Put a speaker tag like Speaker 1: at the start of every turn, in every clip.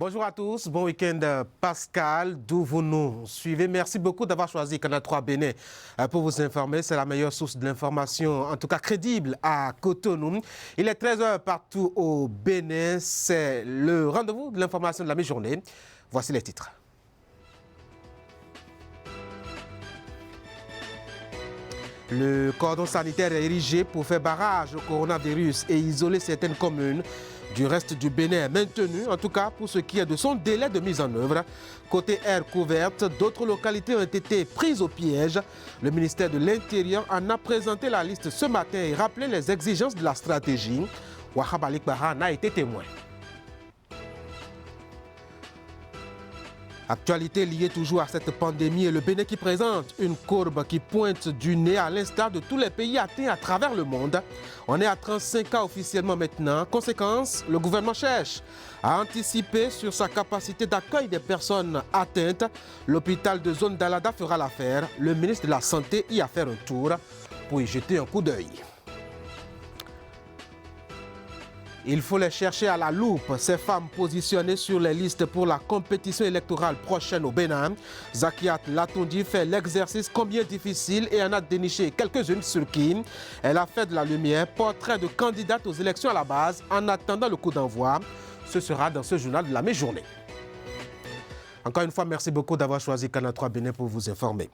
Speaker 1: Bonjour à tous, bon week-end Pascal, d'où vous nous suivez. Merci beaucoup d'avoir choisi Canal 3 Bénin pour vous informer. C'est la meilleure source de l'information, en tout cas crédible à Cotonou. Il est 13 h partout au Bénin. C'est le rendez-vous de l'information de la mi-journée. Voici les titres. Le cordon sanitaire est érigé pour faire barrage au coronavirus et isoler certaines communes du reste du Bénin est maintenu, en tout cas pour ce qui est de son délai de mise en œuvre. Côté air couverte, d'autres localités ont été prises au piège. Le ministère de l'Intérieur en a présenté la liste ce matin et rappelé les exigences de la stratégie. Wahab Alikbara en a été témoin. Actualité liée toujours à cette pandémie et le Bénin qui présente une courbe qui pointe du nez à l'instar de tous les pays atteints à travers le monde. On est à 35 cas officiellement maintenant. Conséquence, le gouvernement cherche à anticiper sur sa capacité d'accueil des personnes atteintes. L'hôpital de zone d'Alada fera l'affaire. Le ministre de la Santé y a fait un tour pour y jeter un coup d'œil. Il faut les chercher à la loupe, ces femmes positionnées sur les listes pour la compétition électorale prochaine au Bénin. Zakiat Latondi fait l'exercice combien difficile et en a déniché quelques-unes sur qui elle a fait de la lumière. Portrait de candidate aux élections à la base en attendant le coup d'envoi. Ce sera dans ce journal de la mi-journée. Encore une fois, merci beaucoup d'avoir choisi Canal 3 Bénin pour vous informer.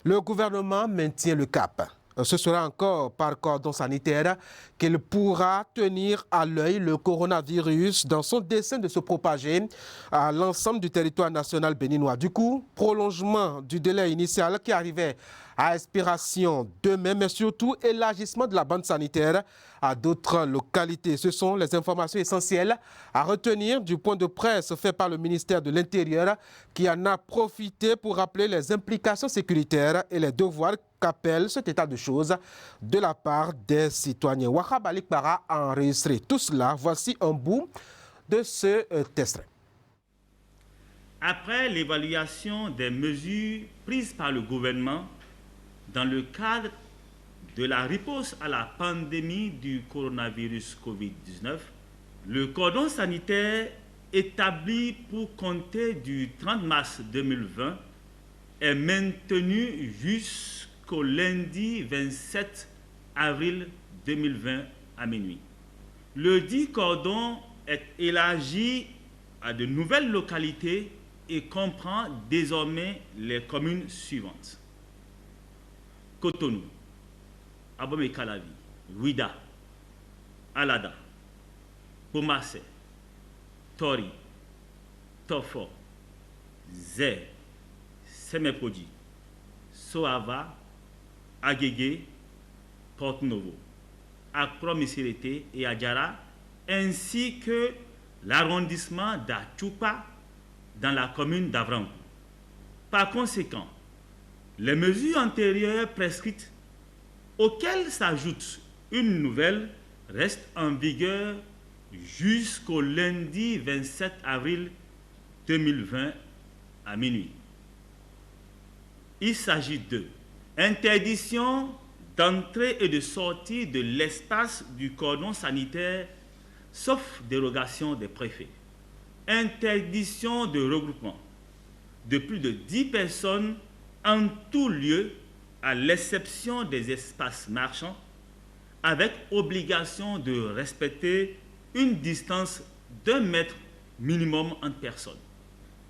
Speaker 1: Le gouvernement maintient le cap. Ce sera encore par cordon sanitaire qu'il pourra tenir à l'œil le coronavirus dans son dessein de se propager à l'ensemble du territoire national béninois. Du coup, prolongement du délai initial qui arrivait à expiration demain, mais surtout élargissement de la bande sanitaire à d'autres localités. Ce sont les informations essentielles à retenir du point de presse fait par le ministère de l'Intérieur qui en a profité pour rappeler les implications sécuritaires et les devoirs qu'appelle cet état de choses de la part des citoyens. Wahab Alikbara a enregistré tout cela. Voici un bout de ce test.
Speaker 2: Après l'évaluation des mesures prises par le gouvernement dans le cadre de la riposte à la pandémie du coronavirus Covid-19, le cordon sanitaire établi pour compter du 30 mars 2020 est maintenu jusqu'au lundi 27 avril 2020 à minuit. Le dit cordon est élargi à de nouvelles localités et comprend désormais les communes suivantes: Cotonou, Abomey-Calavi, Ouida, Alada, Bomassé, Tori, Tofo, Zé, Semepodi, Soava, Agégué, Porte-Novo, Akpro-Misirete et Adjara, ainsi que l'arrondissement d'Achoupa dans la commune d'Avrango. Par conséquent, les mesures antérieures prescrites, auxquelles s'ajoute une nouvelle, restent en vigueur jusqu'au lundi 27 avril 2020 à minuit. Il s'agit de interdiction d'entrée et de sortie de l'espace du cordon sanitaire, sauf dérogation des préfets. Interdiction de regroupement de plus de 10 personnes en tout lieu, à l'exception des espaces marchands, avec obligation de respecter une distance d'1 mètre minimum entre personnes.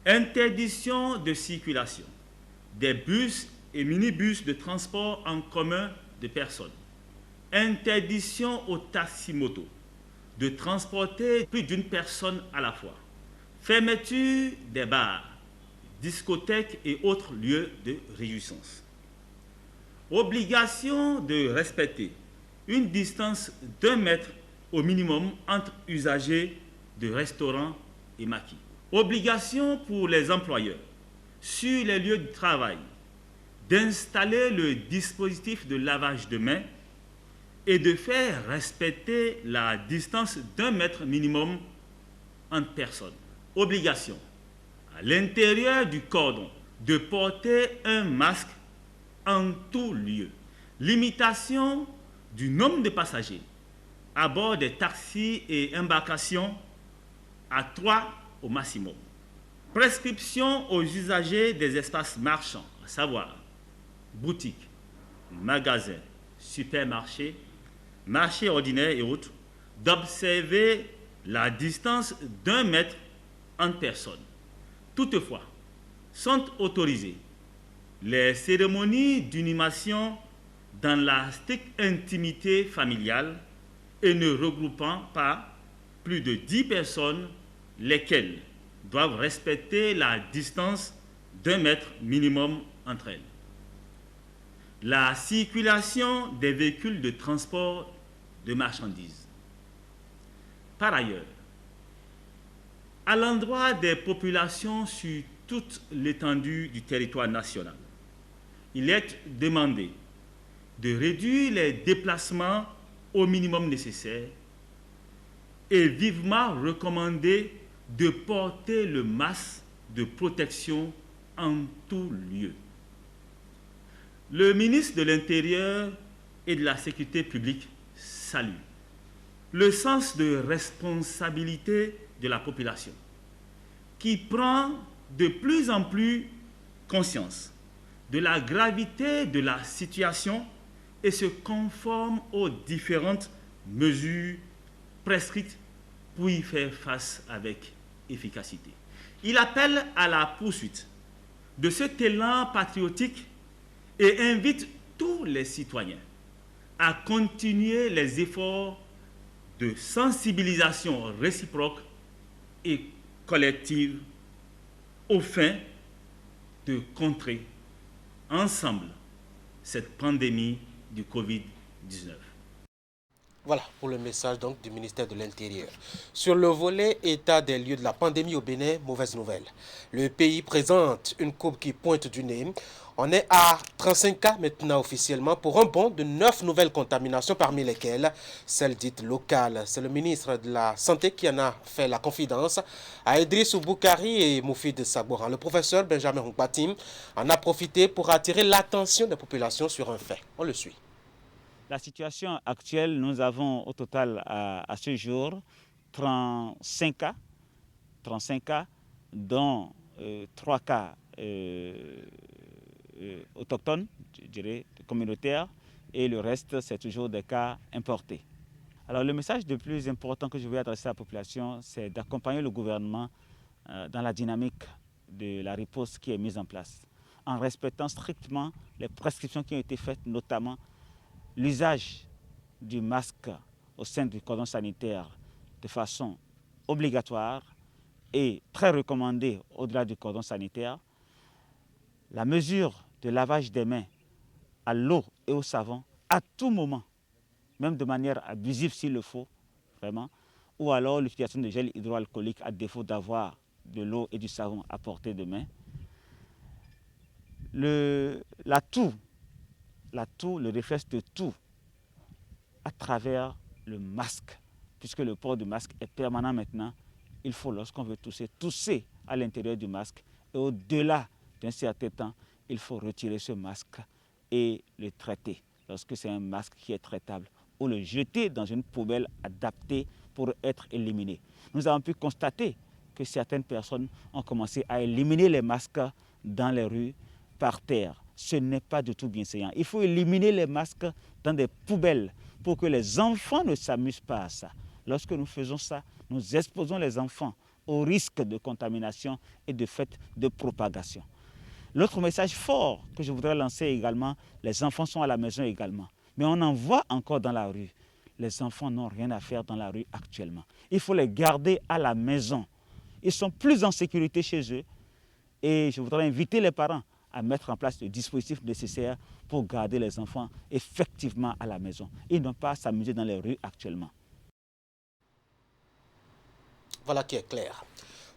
Speaker 2: Interdiction de circulation des bus et minibus de transport en commun de personnes. Interdiction aux taximotos de transporter plus d'une personne à la fois. Fermeture des bars, discothèques et autres lieux de réjouissance. Obligation de respecter une distance d'1 mètre au minimum entre usagers de restaurants et maquis. Obligation pour les employeurs sur les lieux de travail d'installer le dispositif de lavage de mains et de faire respecter la distance d'1 mètre minimum entre personnes. Obligation à l'intérieur du cordon de porter un masque en tout lieu. Limitation du nombre de passagers à bord des taxis et embarcations à 3 au maximum. Prescription aux usagers des espaces marchands, à savoir boutiques, magasins, supermarchés, marchés ordinaires et autres, d'observer la distance d'1 mètre entre personnes. Toutefois, sont autorisées les cérémonies d'inhumation dans la stricte intimité familiale et ne regroupant pas plus de 10 personnes, lesquelles doivent respecter la distance d'1 mètre minimum entre elles. La circulation des véhicules de transport de marchandises. Par ailleurs, à l'endroit des populations sur toute l'étendue du territoire national, il est demandé de réduire les déplacements au minimum nécessaire et vivement recommandé de porter le masque de protection en tout lieu. Le ministre de l'Intérieur et de la Sécurité publique salue le sens de responsabilité de la population, qui prend de plus en plus conscience de la gravité de la situation et se conforme aux différentes mesures prescrites pour y faire face avec efficacité. Il appelle à la poursuite de cet élan patriotique et invite tous les citoyens à continuer les efforts de sensibilisation réciproque et collective aux fins de contrer ensemble cette pandémie du Covid-19.
Speaker 1: Voilà pour le message donc du ministère de l'Intérieur. Sur le volet état des lieux de la pandémie au Bénin, mauvaise nouvelle. Le pays présente une courbe qui pointe du nez. On est à 35 cas maintenant officiellement pour un bond de 9 nouvelles contaminations parmi lesquelles celles dites locales. C'est le ministre de la Santé qui en a fait la confidence à Idriss Boukari et Moufid Saboran. Le professeur Benjamin Hongpatim en a profité pour attirer l'attention des populations sur un fait. On le suit.
Speaker 3: La situation actuelle, nous avons au total à ce jour 35 cas dont 3 cas autochtones, je dirais, communautaires, et le reste, c'est toujours des cas importés. Alors le message le plus important que je veux adresser à la population, c'est d'accompagner le gouvernement dans la dynamique de la riposte qui est mise en place, en respectant strictement les prescriptions qui ont été faites, notamment l'usage du masque au sein du cordon sanitaire de façon obligatoire et très recommandée au-delà du cordon sanitaire, la mesure de lavage des mains à l'eau et au savon à tout moment, même de manière abusive s'il le faut, vraiment, ou alors l'utilisation de gel hydroalcoolique à défaut d'avoir de l'eau et du savon à portée de main. L'atout, le réflexe de tout à travers le masque, puisque le port du masque est permanent maintenant. Il faut, lorsqu'on veut tousser à l'intérieur du masque et au-delà d'un certain temps, il faut retirer ce masque et le traiter lorsque c'est un masque qui est traitable ou le jeter dans une poubelle adaptée pour être éliminé. Nous avons pu constater que certaines personnes ont commencé à éliminer les masques dans les rues, par terre. Ce n'est pas du tout bienséant. Il faut éliminer les masques dans des poubelles pour que les enfants ne s'amusent pas à ça. Lorsque nous faisons ça, nous exposons les enfants au risque de contamination et de fait de propagation. L'autre message fort que je voudrais lancer également, les enfants sont à la maison également. Mais on en voit encore dans la rue. Les enfants n'ont rien à faire dans la rue actuellement. Il faut les garder à la maison. Ils sont plus en sécurité chez eux. Et je voudrais inviter les parents à mettre en place le dispositif nécessaire pour garder les enfants effectivement à la maison et non pas s'amuser dans les rues actuellement.
Speaker 1: Voilà qui est clair.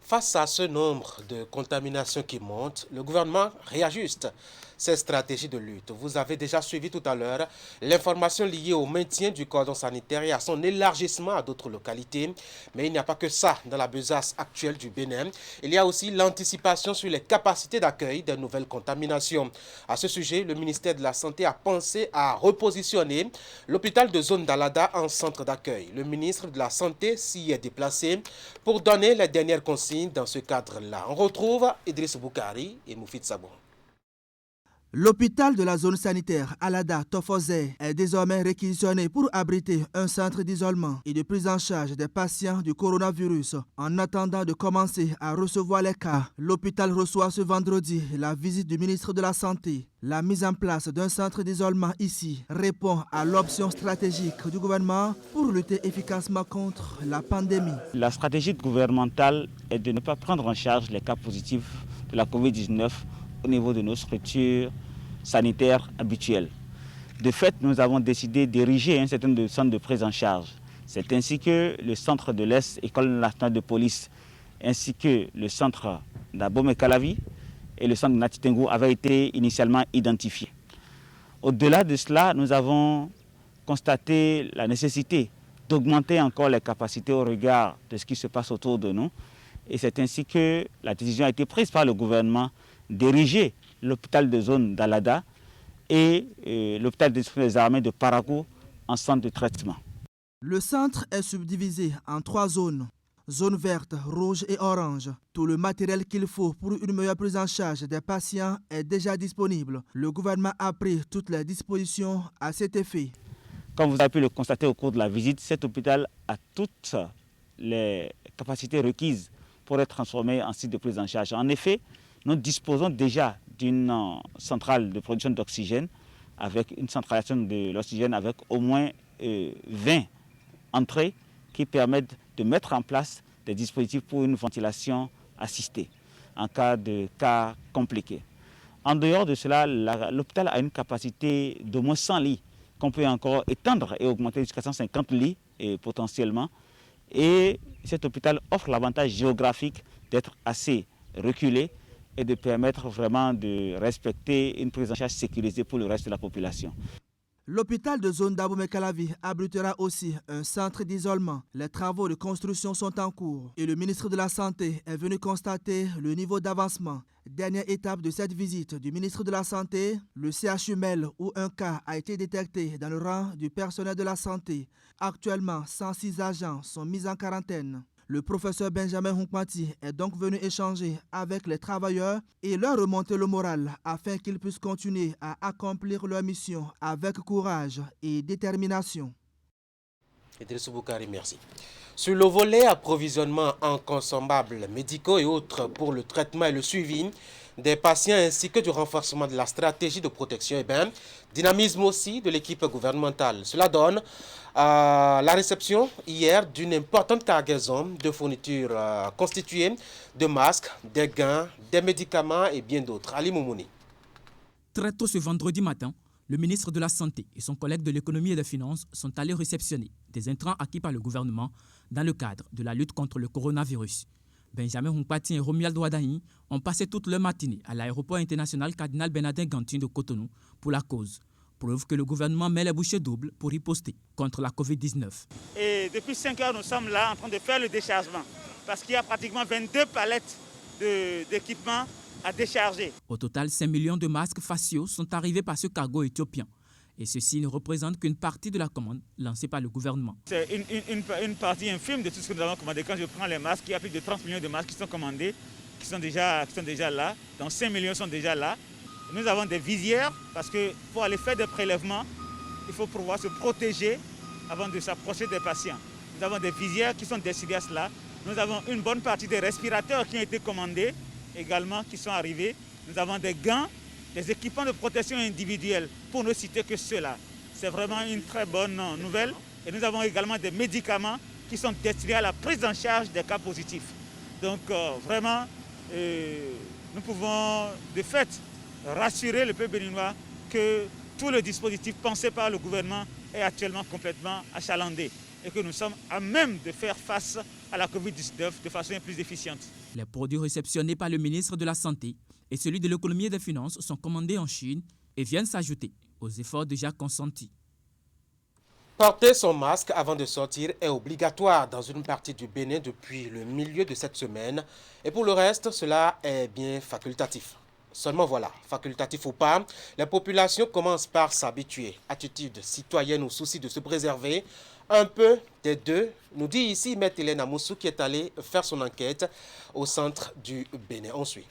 Speaker 1: Face à ce nombre de contaminations qui montent, le gouvernement réajuste ses stratégies de lutte. Vous avez déjà suivi tout à l'heure l'information liée au maintien du cordon sanitaire et à son élargissement à d'autres localités. Mais il n'y a pas que ça dans la besace actuelle du Bénin. Il y a aussi l'anticipation sur les capacités d'accueil des nouvelles contaminations. À ce sujet, le ministère de la Santé a pensé à repositionner l'hôpital de zone d'Alada en centre d'accueil. Le ministre de la Santé s'y est déplacé pour donner les dernières consignes aussi dans ce cadre-là. On retrouve Idriss Boukari et Moufid Sabon.
Speaker 4: L'hôpital de la zone sanitaire Alada Tofozé est désormais réquisitionné pour abriter un centre d'isolement et de prise en charge des patients du coronavirus. En attendant de commencer à recevoir les cas, l'hôpital reçoit ce vendredi la visite du ministre de la Santé. La mise en place d'un centre d'isolement ici répond à l'option stratégique du gouvernement pour lutter efficacement contre la pandémie.
Speaker 3: La stratégie gouvernementale est de ne pas prendre en charge les cas positifs de la COVID-19 au niveau de nos structures sanitaires habituelles. De fait, nous avons décidé d'ériger un certain nombre de centres de prise en charge. C'est ainsi que le centre de l'Est, École nationale de police, ainsi que le centre d'Abomey-Calavi et le centre de Natitengo avaient été initialement identifiés. Au-delà de cela, nous avons constaté la nécessité d'augmenter encore les capacités au regard de ce qui se passe autour de nous. Et c'est ainsi que la décision a été prise par le gouvernement d'ériger l'hôpital de zone d'Alada et l'hôpital des armées de Parakou en centre de traitement.
Speaker 4: Le centre est subdivisé en 3 zones. Zone verte, rouge et orange. Tout le matériel qu'il faut pour une meilleure prise en charge des patients est déjà disponible. Le gouvernement a pris toutes les dispositions à cet effet.
Speaker 3: Comme vous avez pu le constater au cours de la visite, cet hôpital a toutes les capacités requises pour être transformé en site de prise en charge. En effet, nous disposons déjà d'une centrale de production d'oxygène avec une centralisation de l'oxygène avec au moins 20 entrées qui permettent de mettre en place des dispositifs pour une ventilation assistée en cas de cas compliqués. En dehors de cela, l'hôpital a une capacité d'au moins 100 lits qu'on peut encore étendre et augmenter jusqu'à 150 lits potentiellement. Et cet hôpital offre l'avantage géographique d'être assez reculé et de permettre vraiment de respecter une prise en charge sécurisée pour le reste de la population.
Speaker 4: L'hôpital de zone d'Abomey-Calavi abritera aussi un centre d'isolement. Les travaux de construction sont en cours et le ministre de la Santé est venu constater le niveau d'avancement. Dernière étape de cette visite du ministre de la Santé, le CHU Mel où un cas a été détecté dans le rang du personnel de la santé. Actuellement, 106 agents sont mis en quarantaine. Le professeur Benjamin Hunkmati est donc venu échanger avec les travailleurs et leur remonter le moral afin qu'ils puissent continuer à accomplir leur mission avec courage et détermination.
Speaker 1: Idriss Boukari, merci. Sur le volet approvisionnement en consommables médicaux et autres pour le traitement et le suivi des patients ainsi que du renforcement de la stratégie de protection, dynamisme aussi de l'équipe gouvernementale. Cela donne la réception hier d'une importante cargaison de fournitures constituées de masques, des gants, des médicaments et bien d'autres. Ali Moumouni.
Speaker 5: Très tôt ce vendredi matin, le ministre de la Santé et son collègue de l'économie et des finances sont allés réceptionner des intrants acquis par le gouvernement dans le cadre de la lutte contre le coronavirus. Benjamin Hunkmati et Romuald Ouaddahi ont passé toute leur matinée à l'aéroport international Cardinal Bernardin Gantin de Cotonou pour la cause. Preuve que le gouvernement met les bouchées doubles pour riposter contre la Covid-19.
Speaker 6: Et depuis 5 heures, nous sommes là en train de faire le déchargement parce qu'il y a pratiquement 22 palettes d'équipements à décharger.
Speaker 5: Au total, 5 millions de masques faciaux sont arrivés par ce cargo éthiopien. Et ceci ne représente qu'une partie de la commande lancée par le gouvernement.
Speaker 6: C'est une partie infime de tout ce que nous avons commandé. Quand je prends les masques, il y a plus de 30 millions de masques qui sont commandés, qui sont déjà là. Donc 5 millions sont déjà là. Nous avons des visières parce que pour aller faire des prélèvements, il faut pouvoir se protéger avant de s'approcher des patients. Nous avons des visières qui sont destinées à cela. Nous avons une bonne partie des respirateurs qui ont été commandés également, qui sont arrivés. Nous avons des gants, des équipements de protection individuelle, pour ne citer que ceux-là. C'est vraiment une très bonne nouvelle. Et nous avons également des médicaments qui sont destinés à la prise en charge des cas positifs. Donc vraiment, nous pouvons de fait rassurer le peuple béninois que tout le dispositif pensé par le gouvernement est actuellement complètement achalandé et que nous sommes à même de faire face à la Covid-19 de façon plus efficiente.
Speaker 5: Les produits réceptionnés par le ministre de la Santé et celui de l'économie et des finances sont commandés en Chine et viennent s'ajouter aux efforts déjà consentis.
Speaker 1: Porter son masque avant de sortir est obligatoire dans une partie du Bénin depuis le milieu de cette semaine. Et pour le reste, cela est bien facultatif. Seulement voilà, facultatif ou pas, les populations commencent par s'habituer. Attitude citoyenne ou souci de se préserver Un peu des deux, nous dit ici Maître Hélène Amoussou qui est allée faire son enquête au centre du Bénin. On suit.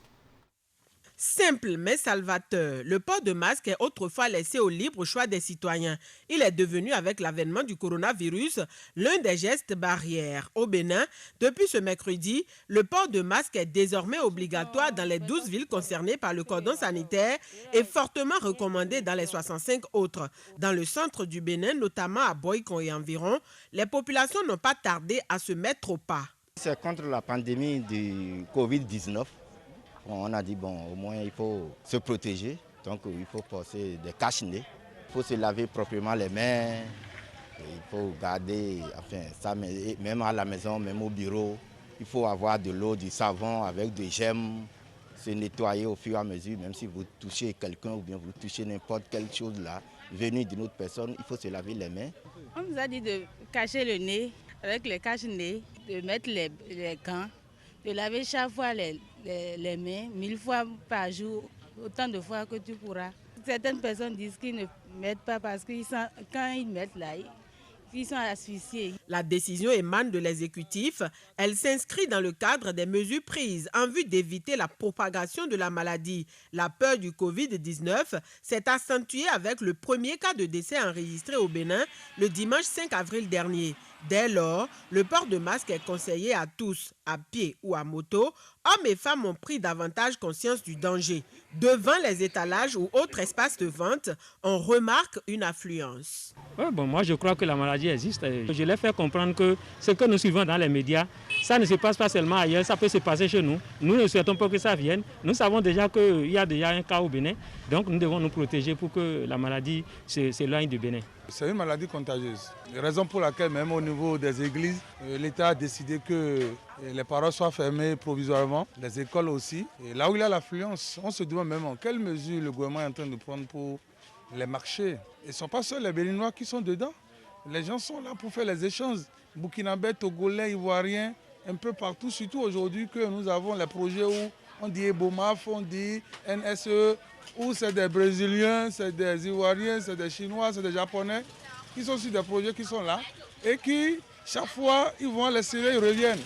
Speaker 7: Simple mais salvateur, le port de masque est autrefois laissé au libre choix des citoyens. Il est devenu, avec l'avènement du coronavirus, l'un des gestes barrières. Au Bénin, depuis ce mercredi, le port de masque est désormais obligatoire dans les 12 villes concernées par le cordon sanitaire et fortement recommandé dans les 65 autres. Dans le centre du Bénin, notamment à Boikon et environ, les populations n'ont pas tardé à se mettre au pas.
Speaker 8: C'est contre la pandémie du Covid-19. On a dit, bon, au moins il faut se protéger, donc il faut porter des cache-nez. Il faut se laver proprement les mains, il faut garder, enfin, ça, même à la maison, même au bureau, il faut avoir de l'eau, du savon avec des gemmes, se nettoyer au fur et à mesure, même si vous touchez quelqu'un ou bien vous touchez n'importe quelle chose là, venue d'une autre personne, il faut se laver les mains.
Speaker 9: On nous a dit de cacher le nez avec les cache-nez, de mettre les gants, de laver chaque fois les mains 1000 fois par jour, autant de fois que tu pourras. Certaines personnes disent qu'ils ne mettent pas parce que quand ils mettent là, ils sont asphyxiés.
Speaker 7: La décision émane de l'exécutif. Elle s'inscrit dans le cadre des mesures prises en vue d'éviter la propagation de la maladie. La peur du Covid-19 s'est accentuée avec le premier cas de décès enregistré au Bénin le dimanche 5 avril dernier. Dès lors, le port de masque est conseillé à tous, à pied ou à moto. Hommes et femmes ont pris davantage conscience du danger. Devant les étalages ou autres espaces de vente, on remarque une affluence.
Speaker 10: Ouais, bon, moi, je crois que la maladie existe. Je l'ai fait comprendre que ce que nous suivons dans les médias, ça ne se passe pas seulement ailleurs, ça peut se passer chez nous. Nous ne souhaitons pas que ça vienne. Nous savons déjà qu'il y a déjà un cas au Bénin. Donc, nous devons nous protéger pour que la maladie s'éloigne du Bénin.
Speaker 11: C'est une maladie contagieuse. Raison pour laquelle même au niveau des églises, l'État a décidé que les paroisses soient fermées provisoirement, les écoles aussi. Et là où il y a l'affluence, on se demande même en quelle mesure le gouvernement est en train de prendre pour les marchés. Et ce ne sont pas seuls les Béninois qui sont dedans. Les gens sont là pour faire les échanges. Burkinabés, Togolais, Ivoiriens, un peu partout, surtout aujourd'hui que nous avons les projets où on dit EBOMAF, on dit NSE, où c'est des Brésiliens, c'est des Ivoiriens, c'est des Chinois, c'est des Japonais qui sont sur des projets qui sont là et qui, chaque fois, ils vont les serrer, ils reviennent.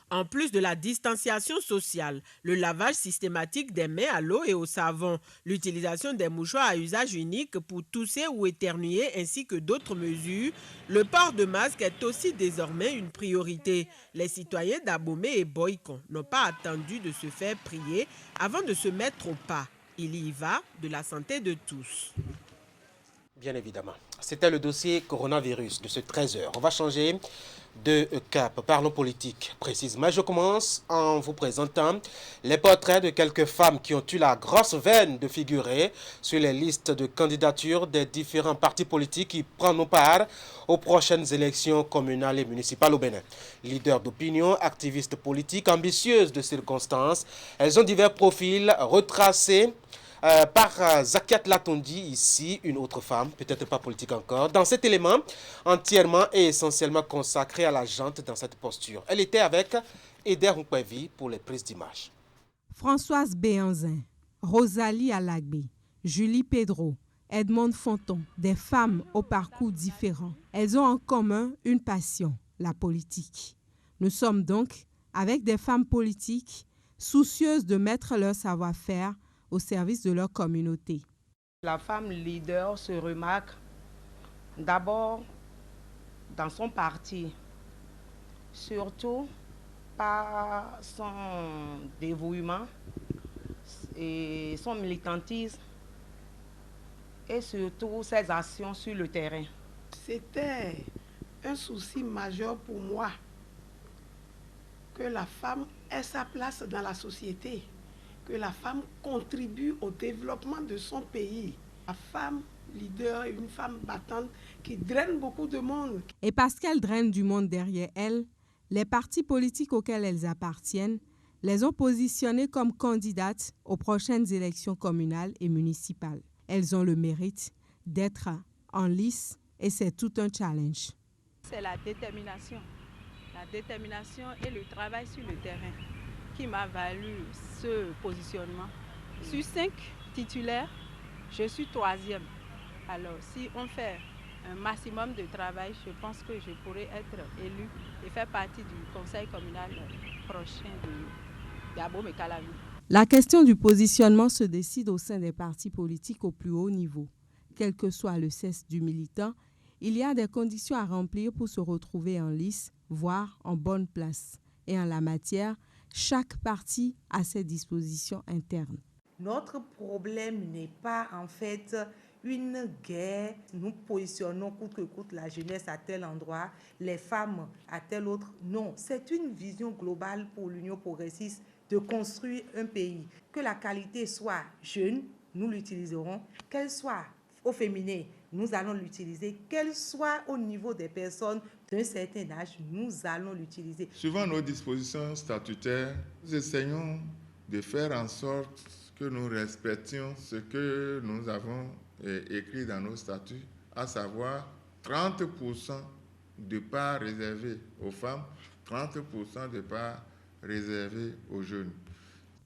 Speaker 7: En plus de la distanciation sociale, le lavage systématique des mains à l'eau et au savon, l'utilisation des mouchoirs à usage unique pour tousser ou éternuer ainsi que d'autres mesures, le port de masque est aussi désormais une priorité. Les citoyens d'Abomey et Boikon n'ont pas attendu de se faire prier avant de se mettre au pas. Il y va de la santé de tous.
Speaker 1: Bien évidemment. C'était le dossier coronavirus de ce 13h. On va changer de cap. Parlons politique précisément. Je commence en vous présentant les portraits de quelques femmes qui ont eu la grosse veine de figurer sur les listes de candidatures des différents partis politiques qui prendront part aux prochaines élections communales et municipales au Bénin. Leaders d'opinion, activistes politiques, ambitieuses de circonstances, elles ont divers profils retracés par Zakiat Latondi, ici, une autre femme, peut-être pas politique encore, dans cet élément entièrement et essentiellement consacré à la jante dans cette posture. Elle était avec Eder Nkwevi pour les prises d'image.
Speaker 12: Françoise Béanzin, Rosalie Alagbe, Julie Pedro, Edmond Fonton, des femmes au parcours différents. Elles ont en commun une passion, la politique. Nous sommes donc avec des femmes politiques soucieuses de mettre leur savoir-faire au service de leur communauté.
Speaker 13: La femme leader se remarque d'abord dans son parti, surtout par son dévouement et son militantisme et surtout ses actions sur le terrain.
Speaker 14: C'était un souci majeur pour moi que la femme ait sa place dans la société, que la femme contribue au développement de son pays. La femme leader est une femme battante qui draine beaucoup de monde.
Speaker 12: Et parce qu'elle draine du monde derrière elle, les partis politiques auxquels elles appartiennent les ont positionnées comme candidates aux prochaines élections communales et municipales. Elles ont le mérite d'être en lice et c'est tout un challenge.
Speaker 15: C'est la détermination et le travail sur le terrain qui m'a valu ce positionnement. Sur 5 titulaires, je suis 3e. Alors, si on fait un maximum de travail, je pense que je pourrais être élue et faire partie du conseil communal prochain d'Abomey-Calavi.
Speaker 12: La question du positionnement se décide au sein des partis politiques au plus haut niveau. Quel que soit le sexe du militant, il y a des conditions à remplir pour se retrouver en lice, voire en bonne place. Et en la matière, chaque parti a ses dispositions internes.
Speaker 16: Notre problème n'est pas en fait une guerre. Nous positionnons coûte que coûte la jeunesse à tel endroit, les femmes à tel autre. Non, c'est une vision globale pour l'Union progressiste de construire un pays. Que la qualité soit jeune, nous l'utiliserons. Qu'elle soit au féminin, nous allons l'utiliser. Qu'elle soit au niveau des personnes d'un certain âge, nous allons l'utiliser.
Speaker 17: Suivant nos dispositions statutaires, nous essayons de faire en sorte que nous respections ce que nous avons écrit dans nos statuts, à savoir 30% de parts réservées aux femmes, 30% de parts réservées aux jeunes.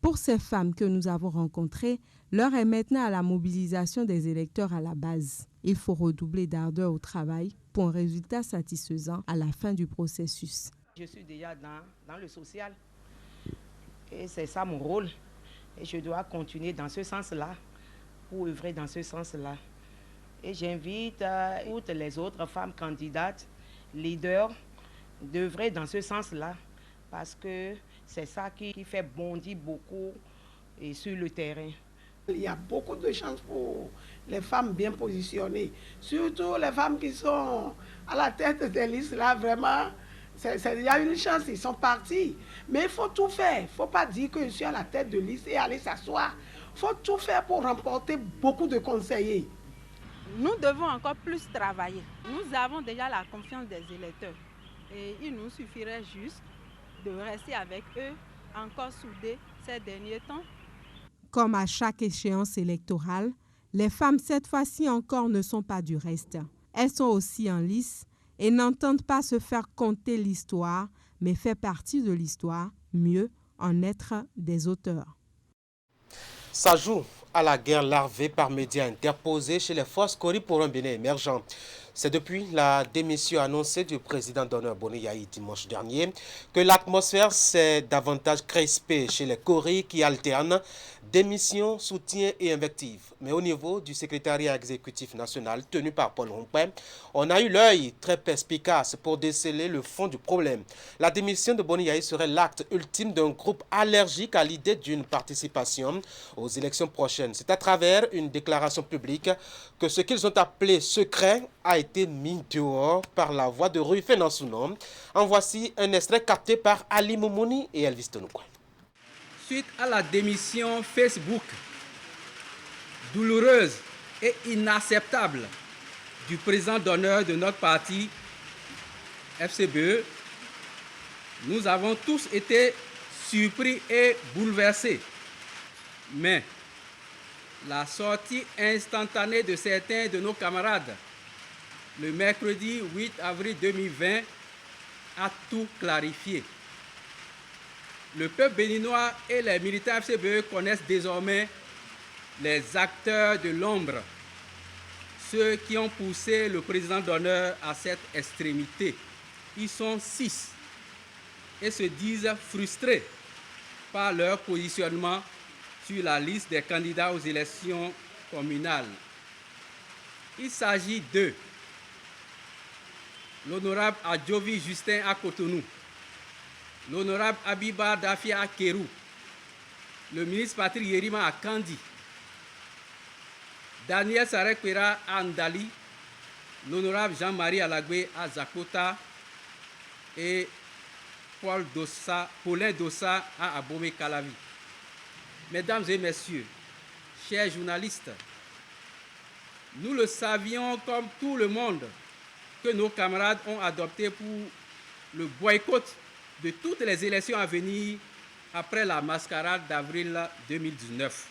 Speaker 12: Pour ces femmes que nous avons rencontrées, l'heure est maintenant à la mobilisation des électeurs à la base. Il faut redoubler d'ardeur au travail pour un résultat satisfaisant à la fin du processus.
Speaker 13: Je suis déjà dans le social et c'est ça mon rôle. Et je dois continuer dans ce sens-là, pour œuvrer dans ce sens-là. Et j'invite toutes les autres femmes candidates, leaders, d'œuvrer dans ce sens-là, parce que c'est ça qui fait bondir beaucoup sur le terrain.
Speaker 14: Il y a beaucoup de chances pour les femmes bien positionnées, surtout les femmes qui sont à la tête des listes, là, vraiment, il y a une chance, ils sont partis. Mais il faut tout faire. Il ne faut pas dire que je suis à la tête de liste et aller s'asseoir. Il faut tout faire pour remporter beaucoup de conseillers.
Speaker 15: Nous devons encore plus travailler. Nous avons déjà la confiance des électeurs. Et il nous suffirait juste de rester avec eux, encore soudés ces derniers temps.
Speaker 12: Comme à chaque échéance électorale, les femmes cette fois-ci encore ne sont pas du reste. Elles sont aussi en lice et n'entendent pas se faire conter l'histoire, mais faire partie de l'histoire, mieux en être des auteurs.
Speaker 1: Ça joue à la guerre larvée par médias interposés chez les forces Kori pour un Bénin émergent. C'est depuis la démission annoncée du président d'honneur Boni Yayi dimanche dernier que l'atmosphère s'est davantage crispée chez les Kori qui alternent démission, soutien et invective. Mais au niveau du secrétariat exécutif national tenu par Paul Rompin, on a eu l'œil très perspicace pour déceler le fond du problème. La démission de Boni Yayi serait l'acte ultime d'un groupe allergique à l'idée d'une participation aux élections prochaines. C'est à travers une déclaration publique que ce qu'ils ont appelé secret a été mis dehors par la voix de Rufin Nansounom. En voici un extrait capté par Ali Moumouni et Elvis Tonoukwa.
Speaker 18: Suite à la démission Facebook douloureuse et inacceptable du président d'honneur de notre parti, FCBE, nous avons tous été surpris et bouleversés. Mais la sortie instantanée de certains de nos camarades le mercredi 8 avril 2020 a tout clarifié. Le peuple béninois et les militants FCBE connaissent désormais les acteurs de l'ombre, ceux qui ont poussé le président d'honneur à cette extrémité. Ils sont 6 et se disent frustrés par leur positionnement sur la liste des candidats aux élections communales. Il s'agit de l'honorable Adjovi Justin à Cotonou, l'honorable Abiba Dafia à Kérou, le ministre Patrick Yerima à Kandi, Daniel Sarekwera à Ndali, l'honorable Jean-Marie Alagwe à Zakota et Paulin Dossa à Abomey-Calavi. Mesdames et messieurs, chers journalistes, nous le savions comme tout le monde que nos camarades ont adopté pour le boycott de toutes les élections à venir après la mascarade d'avril 2019.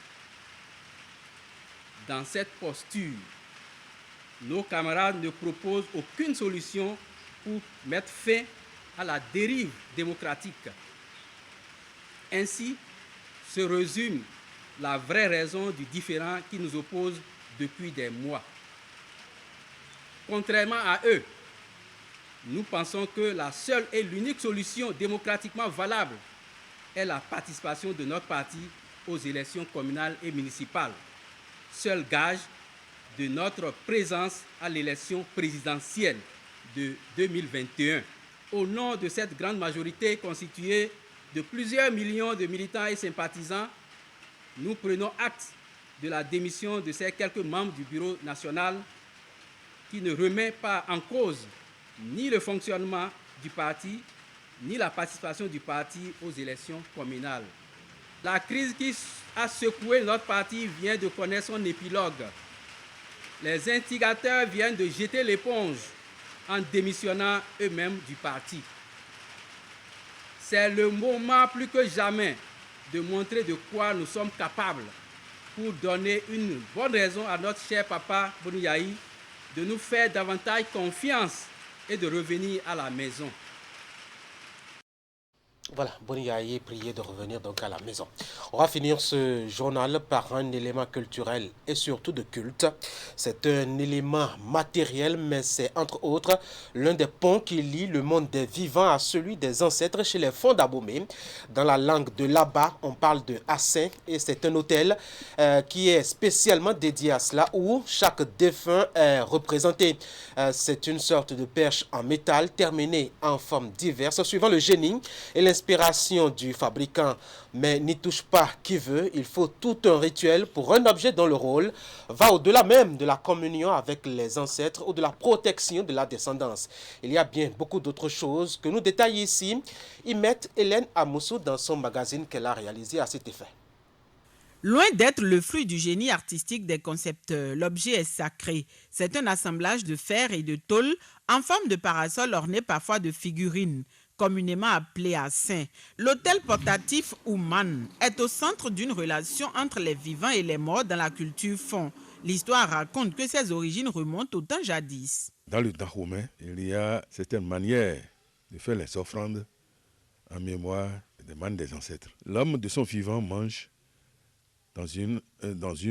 Speaker 18: Dans cette posture, nos camarades ne proposent aucune solution pour mettre fin à la dérive démocratique. Ainsi se résume la vraie raison du différend qui nous oppose depuis des mois. Contrairement à eux, nous pensons que la seule et l'unique solution démocratiquement valable est la participation de notre parti aux élections communales et municipales, seul gage de notre présence à l'élection présidentielle de 2021. Au nom de cette grande majorité constituée de plusieurs millions de militants et sympathisants, nous prenons acte de la démission de ces quelques membres du bureau national qui ne remet pas en cause ni le fonctionnement du parti, ni la participation du parti aux élections communales. La crise qui a secoué notre parti vient de connaître son épilogue. Les instigateurs viennent de jeter l'éponge en démissionnant eux-mêmes du parti. C'est le moment plus que jamais de montrer de quoi nous sommes capables pour donner une bonne raison à notre cher papa Boni Yayi de nous faire davantage confiance et de revenir à la maison.
Speaker 1: Voilà, Boni Yayi est prié de revenir donc à la maison. On va finir ce journal par un élément culturel et surtout de culte. C'est un élément matériel, mais c'est entre autres l'un des ponts qui lie le monde des vivants à celui des ancêtres chez les Fonds d'Abomey. Dans la langue de là-bas, on parle de Assin et c'est un hôtel qui est spécialement dédié à cela où chaque défunt est représenté. C'est une sorte de perche en métal terminée en formes diverses suivant le génie et l'inspiration du fabricant, mais n'y touche pas qui veut. Il faut tout un rituel pour un objet dont le rôle va au-delà même de la communion avec les ancêtres ou de la protection de la descendance. Il y a bien beaucoup d'autres choses que nous détaillons ici. Y met Hélène Amoussou dans son magazine qu'elle a réalisé à cet effet.
Speaker 7: Loin d'être le fruit du génie artistique des concepteurs, l'objet est sacré. C'est un assemblage de fer et de tôle en forme de parasol orné parfois de figurines, communément appelé Assin. L'hôtel portatif Ouman est au centre d'une relation entre les vivants et les morts dans la culture Fon. L'histoire raconte que ses origines remontent au temps jadis.
Speaker 19: Dans le Dahomey, il y a certaines manières de faire les offrandes en mémoire des membres des ancêtres. L'homme de son vivant mange dans une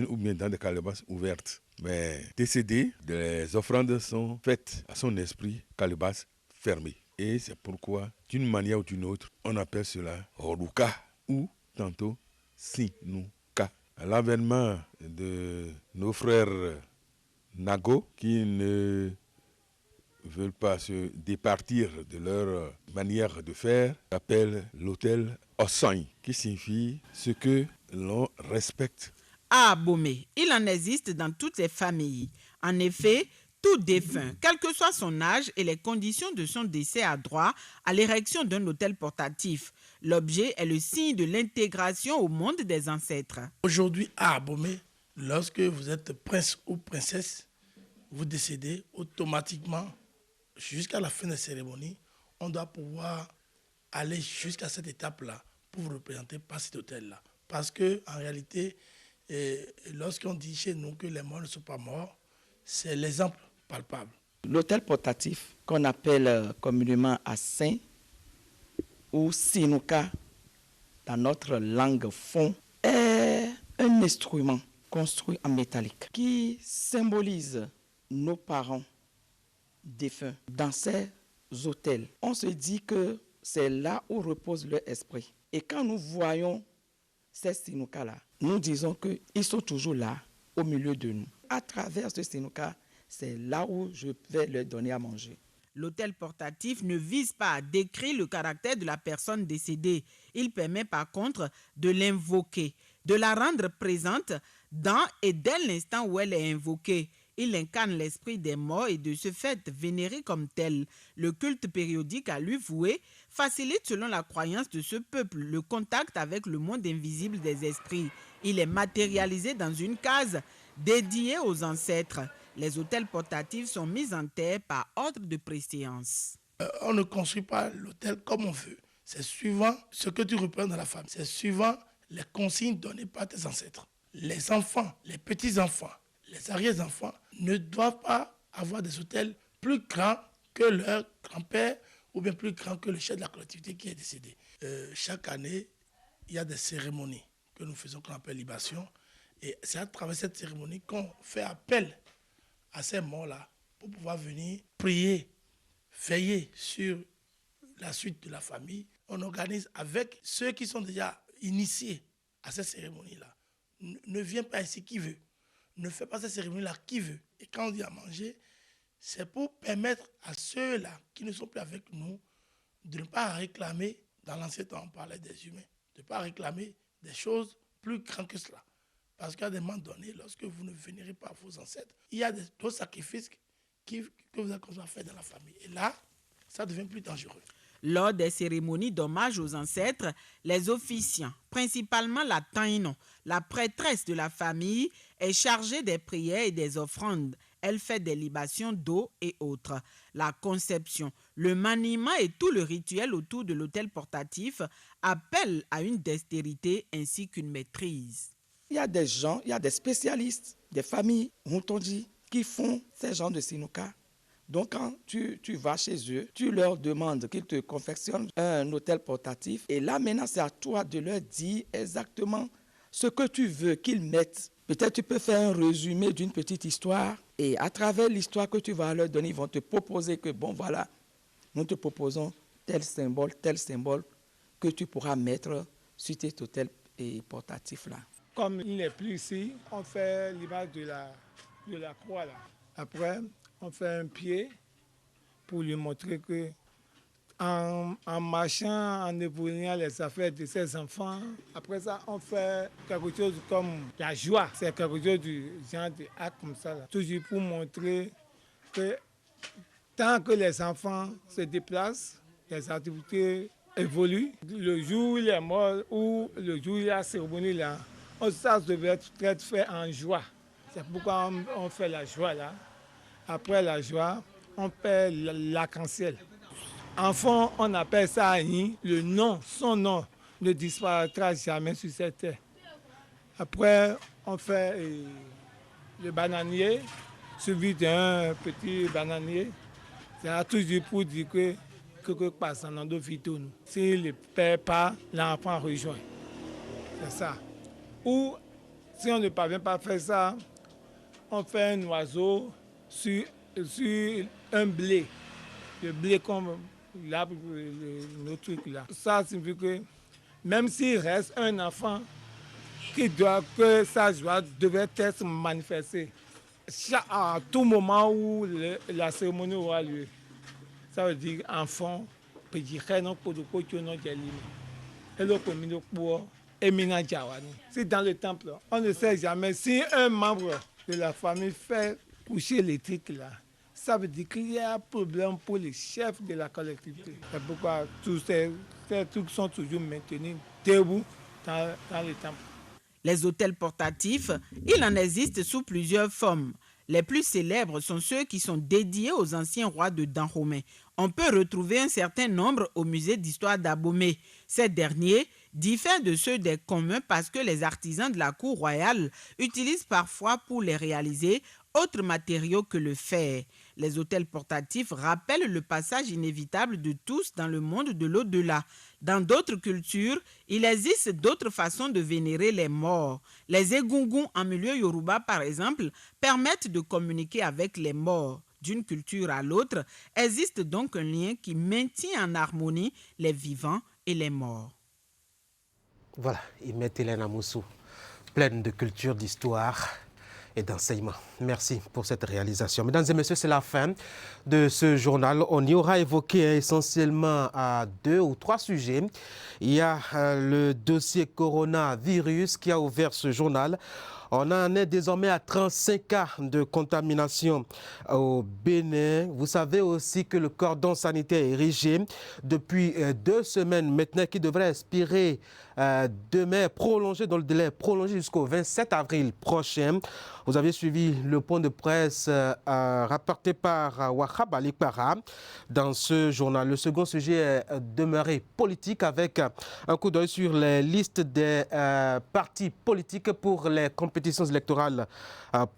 Speaker 19: ou bien dans des calebasses ouvertes. Mais décédé, les offrandes sont faites à son esprit, calebasses fermées. Et c'est pourquoi, d'une manière ou d'une autre, on appelle cela Ruka ou tantôt Sinuka. À l'avènement de nos frères Nago qui ne veulent pas se départir de leur manière de faire, appellent l'hôtel Osai, qui signifie ce que l'on respecte.
Speaker 7: À Abomey, il en existe dans toutes les familles. En effet, tout défunt, quel que soit son âge et les conditions de son décès, a droit à l'érection d'un hôtel portatif. L'objet est le signe de l'intégration au monde des ancêtres.
Speaker 20: Aujourd'hui, à Abomey, lorsque vous êtes prince ou princesse, vous décédez automatiquement, jusqu'à la fin des cérémonies, on doit pouvoir aller jusqu'à cette étape-là pour vous représenter par cet hôtel-là. Parce qu'en réalité, lorsqu'on dit chez nous que les morts ne sont pas morts, c'est l'exemple palpable.
Speaker 21: L'hôtel portatif, qu'on appelle communément Assin ou Sinuka dans notre langue Fon, est un instrument construit en métallique qui symbolise nos parents défunts. Dans ces hôtels, on se dit que c'est là où repose leur esprit. Et quand nous voyons ces Sinuka-là, nous disons qu'ils sont toujours là, au milieu de nous. À travers ce Sinuka, c'est là où je vais leur donner à manger.
Speaker 7: L'hôtel portatif ne vise pas à décrire le caractère de la personne décédée. Il permet par contre de l'invoquer, de la rendre présente dans et dès l'instant où elle est invoquée. Il incarne l'esprit des morts et de ce fait vénéré comme tel. Le culte périodique à lui voué facilite selon la croyance de ce peuple le contact avec le monde invisible des esprits. Il est matérialisé dans une case dédiée aux ancêtres. Les hôtels portatifs sont mis en terre par ordre de préséance.
Speaker 20: On ne construit pas l'hôtel comme on veut. C'est suivant ce que tu représentes dans la famille. C'est suivant les consignes données par tes ancêtres. Les enfants, les petits-enfants, les arrière-enfants ne doivent pas avoir des hôtels plus grands que leur grand-père ou bien plus grands que le chef de la collectivité qui est décédé. Chaque année, il y a des cérémonies que nous faisons qu'on appelle libation. Et c'est à travers cette cérémonie qu'on fait appel à ces morts-là pour pouvoir venir prier, veiller sur la suite de la famille. On organise avec ceux qui sont déjà initiés à cette cérémonie-là. Ne vient pas ici qui veut. Ne fait pas cette cérémonie-là qui veut. Et quand on dit à manger, c'est pour permettre à ceux-là qui ne sont plus avec nous de ne pas réclamer, dans l'ancien temps on parlait des humains, de ne pas réclamer des choses plus grandes que cela. Parce qu'à des moments donnés, lorsque vous ne vénérez pas vos ancêtres, il y a d'autres sacrifices que vous avez fait dans la famille. Et là, ça devient plus dangereux.
Speaker 7: Lors des cérémonies d'hommage aux ancêtres, les officiants, principalement la taïnon, la prêtresse de la famille, est chargée des prières et des offrandes. Elle fait des libations d'eau et autres. La conception, le maniement et tout le rituel autour de l'autel portatif appellent à une dextérité ainsi qu'une maîtrise.
Speaker 21: Il y a des gens, il y a des spécialistes, des familles, Moutondi, qui font ces genres de sinouka. Donc, quand tu vas chez eux, tu leur demandes qu'ils te confectionnent un autel portatif. Et là, maintenant, c'est à toi de leur dire exactement ce que tu veux qu'ils mettent. Peut-être tu peux faire un résumé d'une petite histoire. Et à travers l'histoire que tu vas leur donner, ils vont te proposer que, bon, voilà, nous te proposons tel symbole que tu pourras mettre sur tes autels portatifs-là.
Speaker 2: Comme il n'est plus ici, on fait l'image de la croix, là. Après, on fait un pied pour lui montrer que en marchant, en évoluant les affaires de ses enfants, après ça, on fait quelque chose comme la joie. C'est quelque chose du genre d'acte comme ça, là. Toujours pour montrer que tant que les enfants se déplacent, les activités évoluent. Le jour où il est mort ou le jour où il y a la cérémonie, là, ça devait être fait en joie. C'est pourquoi on fait la joie là. Après la joie, on fait l'arc-en-ciel. En fond, on appelle ça Agni. Le nom, son nom, ne disparaîtra jamais sur cette terre. Après, on fait le bananier, suivi d'un petit bananier. C'est toujours pour dire que quelque passe en ando vito. S'il ne paie pas, l'enfant rejoint. C'est ça. Ou si on ne parvient pas à faire ça, on fait un oiseau sur un blé. Le blé comme l'arbre, le truc là. Ça signifie que même s'il reste un enfant que sa joie devait être manifestée à tout moment où la cérémonie aura lieu. Ça veut dire enfant, petit non pour non si dans le temple, on ne sait jamais si un membre de la famille fait coucher les trucs là, ça veut dire qu'il y a un problème pour les chefs de la collectivité. C'est pourquoi tous ces trucs sont toujours maintenus debout dans le temple.
Speaker 7: Les autels portatifs, il en existe sous plusieurs formes. Les plus célèbres sont ceux qui sont dédiés aux anciens rois de Dahomey. On peut retrouver un certain nombre au musée d'histoire d'Abomey. Ces derniers diffèrent de ceux des communs parce que les artisans de la cour royale utilisent parfois pour les réaliser autres matériaux que le fer. Les autels portatifs rappellent le passage inévitable de tous dans le monde de l'au-delà. Dans d'autres cultures, il existe d'autres façons de vénérer les morts. Les égungun en milieu yoruba, par exemple, permettent de communiquer avec les morts. D'une culture à l'autre, existe donc un lien qui maintient en harmonie les vivants et les morts.
Speaker 1: Voilà, Imet Hélène Amoussou, pleine de culture, d'histoire et d'enseignement. Merci pour cette réalisation. Mesdames et messieurs, c'est la fin de ce journal. On y aura évoqué essentiellement 2 ou 3 sujets. Il y a le dossier coronavirus qui a ouvert ce journal. On en est désormais à 35 cas de contamination au Bénin. Vous savez aussi que le cordon sanitaire est érigé depuis 2 semaines maintenant, qui devrait expirer demain, prolongé dans le délai, prolongé jusqu'au 27 avril prochain. Vous avez suivi le point de presse rapporté par Wahab Alikpara dans ce journal. Le second sujet est demeuré politique avec un coup d'œil sur les listes des partis politiques pour les compétitions compétitions électorales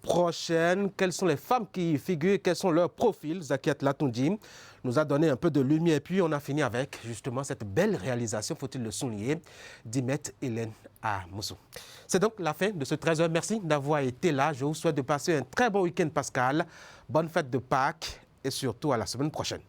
Speaker 1: prochaines. Quelles sont les femmes qui y figurent? Quels sont leurs profils? Zakiat Latondi nous a donné un peu de lumière. Puis on a fini avec justement cette belle réalisation, faut-il le souligner, d'Imet Hélène Amoussou. C'est donc la fin de ce 13h. Merci d'avoir été là. Je vous souhaite de passer un très bon week-end, Pascal. Bonne fête de Pâques et surtout à la semaine prochaine.